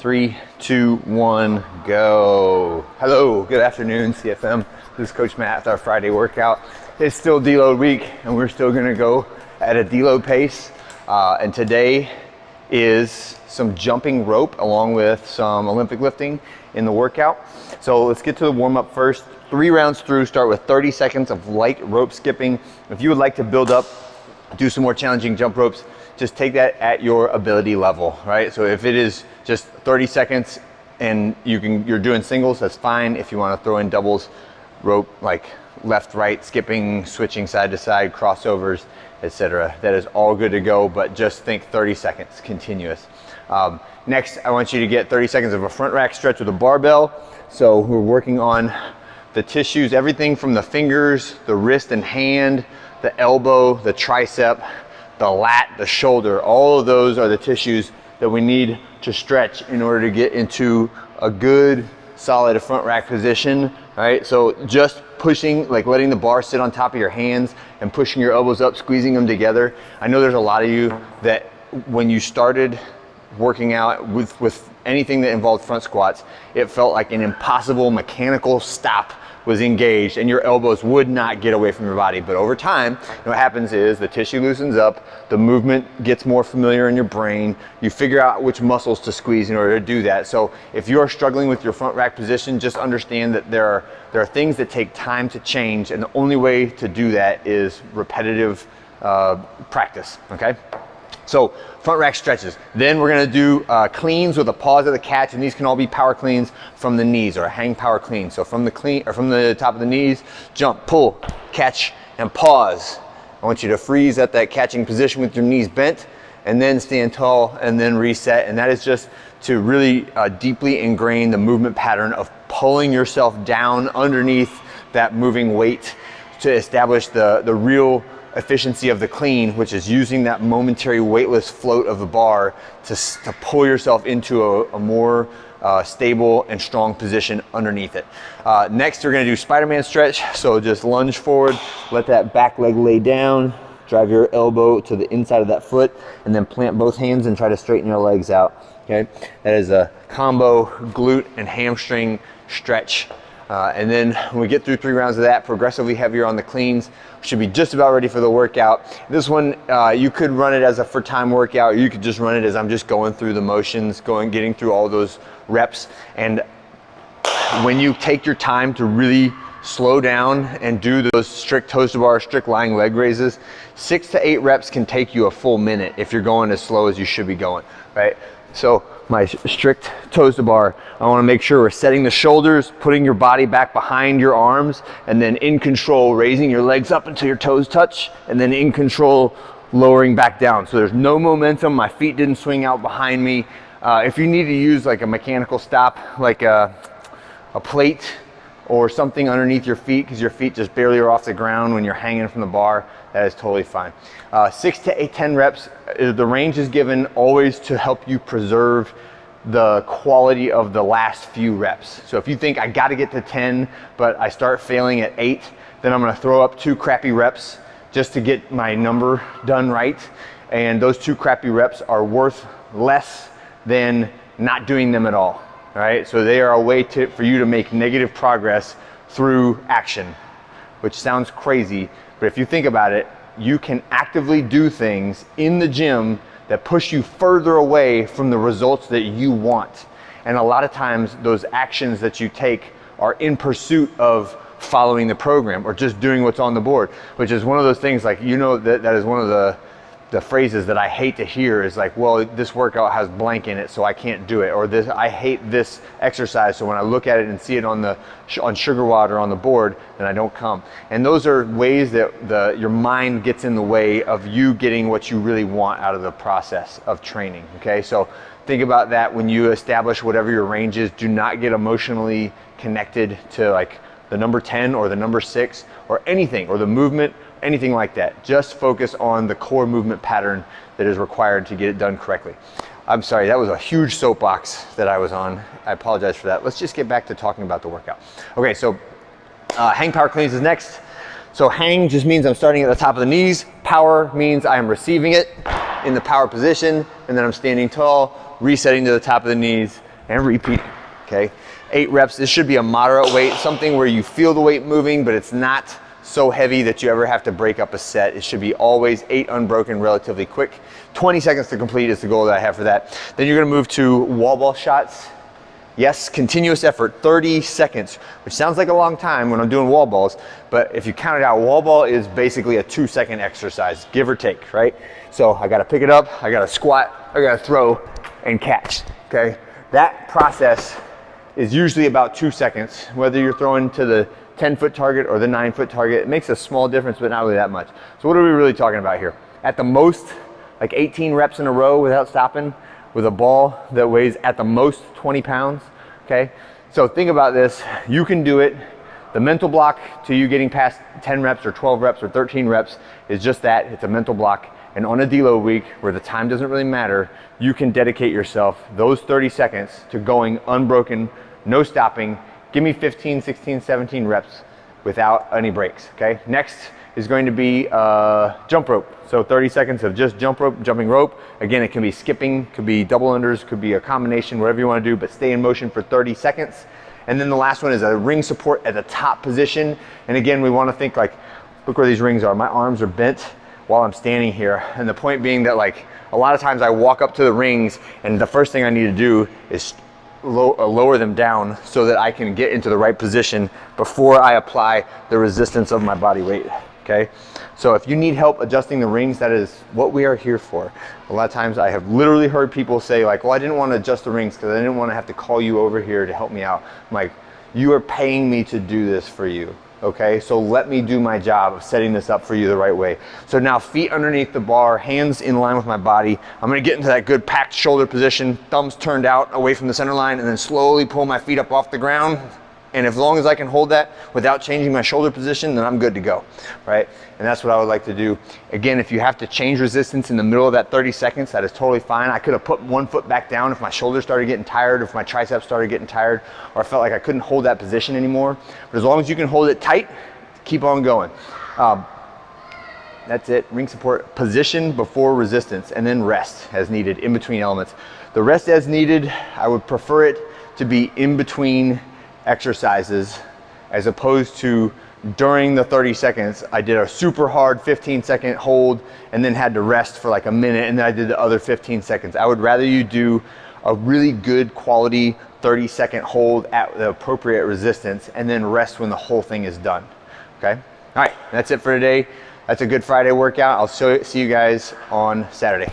3, 2, 1, go. Hello, good afternoon, CFM. This is Coach Matt with our Friday workout. It's still deload week, and we're still gonna go at a deload pace. And today is some jumping rope along with some Olympic lifting in the workout. So let's get to the warm up first. 3 rounds through, start with 30 seconds of light rope skipping. If you would like to build up, do some more challenging jump ropes, just take that at your ability level, right? So if it is just 30 seconds and you're doing singles, that's fine. If you want to throw in doubles, rope like left, right, skipping, switching side to side, crossovers, etc. That is all good to go, but just think 30 seconds continuous. Next, I want you to get 30 seconds of a front rack stretch with a barbell. So we're working on the tissues, everything from the fingers, the wrist and hand, the elbow, the tricep, the lat, the shoulder. All of those are the tissues that we need to stretch in order to get into a good, solid front rack position, right? So just pushing, like letting the bar sit on top of your hands and pushing your elbows up, squeezing them together. I know there's a lot of you that when you started working out with anything that involved front squats, it felt like an impossible mechanical stop was engaged and your elbows would not get away from your body. But over time, what happens is the tissue loosens up, the movement gets more familiar in your brain, you figure out which muscles to squeeze in order to do that. So if you're struggling with your front rack position, just understand that there are things that take time to change, and the only way to do that is repetitive practice, okay? So front rack stretches. Then we're gonna do cleans with a pause of the catch, and these can all be power cleans from the knees or a hang power clean. So from the top of the knees, jump, pull, catch, and pause. I want you to freeze at that catching position with your knees bent, and then stand tall, and then reset. And that is just to really deeply ingrain the movement pattern of pulling yourself down underneath that moving weight to establish the real efficiency of the clean, which is using that momentary weightless float of the bar to pull yourself into a more stable and strong position underneath it. Next, we're gonna do Spider-Man stretch. So just lunge forward, let that back leg lay down, drive your elbow to the inside of that foot, and then plant both hands and try to straighten your legs out, okay? That is a combo glute and hamstring stretch. And then when we get through 3 rounds of that, progressively heavier on the cleans, we should be just about ready for the workout. This one, you could run it as a for time workout, or you could just run it as I'm just going through the motions, getting through all those reps. And when you take your time to really slow down and do those strict toes to bar, strict lying leg raises, 6 to 8 reps can take you a full minute if you're going as slow as you should be going, right? So my strict toes to bar, I want to make sure we're setting the shoulders, putting your body back behind your arms, and then in control, raising your legs up until your toes touch, and then in control, lowering back down. So there's no momentum, my feet didn't swing out behind me. If you need to use like a mechanical stop, like a plate or something underneath your feet, because your feet just barely are off the ground when you're hanging from the bar, that is totally fine. 6 to 10 reps, the range is given always to help you preserve the quality of the last few reps. So if you think I gotta get to 10, but I start failing at 8, then I'm gonna throw up 2 crappy reps just to get my number done right. And those 2 crappy reps are worth less than not doing them at all. All right, so they are a way for you to make negative progress through action, which sounds crazy, but if you think about it, you can actively do things in the gym that push you further away from the results that you want. And a lot of times those actions that you take are in pursuit of following the program or just doing what's on the board, which is one of those things, like, you know, that is one of the phrases that I hate to hear is like, well, this workout has blank in it, so I can't do it. Or this, I hate this exercise, so when I look at it and see it on Sugar Water on the board, then I don't come. And those are ways that your mind gets in the way of you getting what you really want out of the process of training, okay? So think about that when you establish whatever your range is. Do not get emotionally connected to like the number 10 or the number 6 or anything, or the movement, anything like that. Just focus on the core movement pattern that is required to get it done correctly. I'm sorry, that was a huge soapbox that I was on. I apologize for that. Let's just get back to talking about the workout. Okay, so hang power cleans is next. So hang just means I'm starting at the top of the knees. Power means I am receiving it in the power position, and then I'm standing tall, resetting to the top of the knees, and repeat, okay? 8 reps, this should be a moderate weight, something where you feel the weight moving, but it's not so heavy that you ever have to break up a set. It should be always 8 unbroken, relatively quick. 20 seconds to complete is the goal that I have for that. Then you're gonna move to wall ball shots. Yes, continuous effort, 30 seconds, which sounds like a long time when I'm doing wall balls, but if you count it out, wall ball is basically a 2-second exercise, give or take, right? So I gotta pick it up, I gotta squat, I gotta throw, and catch, okay? That process is usually about 2 seconds, whether you're throwing to the 10-foot target or the 9-foot target. It makes a small difference, but not really that much. So what are we really talking about here? At the most, like 18 reps in a row without stopping, with a ball that weighs at the most 20 pounds, okay? So think about this, you can do it. The mental block to you getting past 10 reps or 12 reps or 13 reps is just that, it's a mental block. And on a deload week where the time doesn't really matter, you can dedicate yourself those 30 seconds to going unbroken, no stopping. Give me 15, 16, 17 reps without any breaks, okay? Next is going to be jump rope. So 30 seconds of just jump rope, jumping rope. Again, it can be skipping, could be double unders, could be a combination, whatever you want to do, but stay in motion for 30 seconds. And then the last one is a ring support at the top position. And again, we want to think like, look where these rings are. My arms are bent while I'm standing here. And the point being that like, a lot of times I walk up to the rings and the first thing I need to do is lower them down so that I can get into the right position before I apply the resistance of my body weight, okay? So if you need help adjusting the rings, that is what we are here for. A lot of times I have literally heard people say like, well, I didn't want to adjust the rings because I didn't want to have to call you over here to help me out. I'm like, you are paying me to do this for you, okay? So let me do my job of setting this up for you the right way. So now feet underneath the bar, hands in line with my body. I'm gonna get into that good packed shoulder position, thumbs turned out away from the center line, and then slowly pull my feet up off the ground. And as long as I can hold that without changing my shoulder position, then I'm good to go, right? And that's what I would like to do. Again, if you have to change resistance in the middle of that 30 seconds, that is totally fine. I could have put one foot back down if my shoulders started getting tired, or if my triceps started getting tired, or I felt like I couldn't hold that position anymore. But as long as you can hold it tight, keep on going. That's it, ring support, position before resistance, and then rest as needed in between elements. The rest as needed, I would prefer it to be in between exercises as opposed to during the 30 seconds. I did a super hard 15-second hold and then had to rest for like a minute, and then I did the other 15 seconds. I would rather you do a really good quality 30-second hold at the appropriate resistance and then rest when the whole thing is done, okay? All right, that's it for today. That's a good Friday workout. I'll see you guys on Saturday.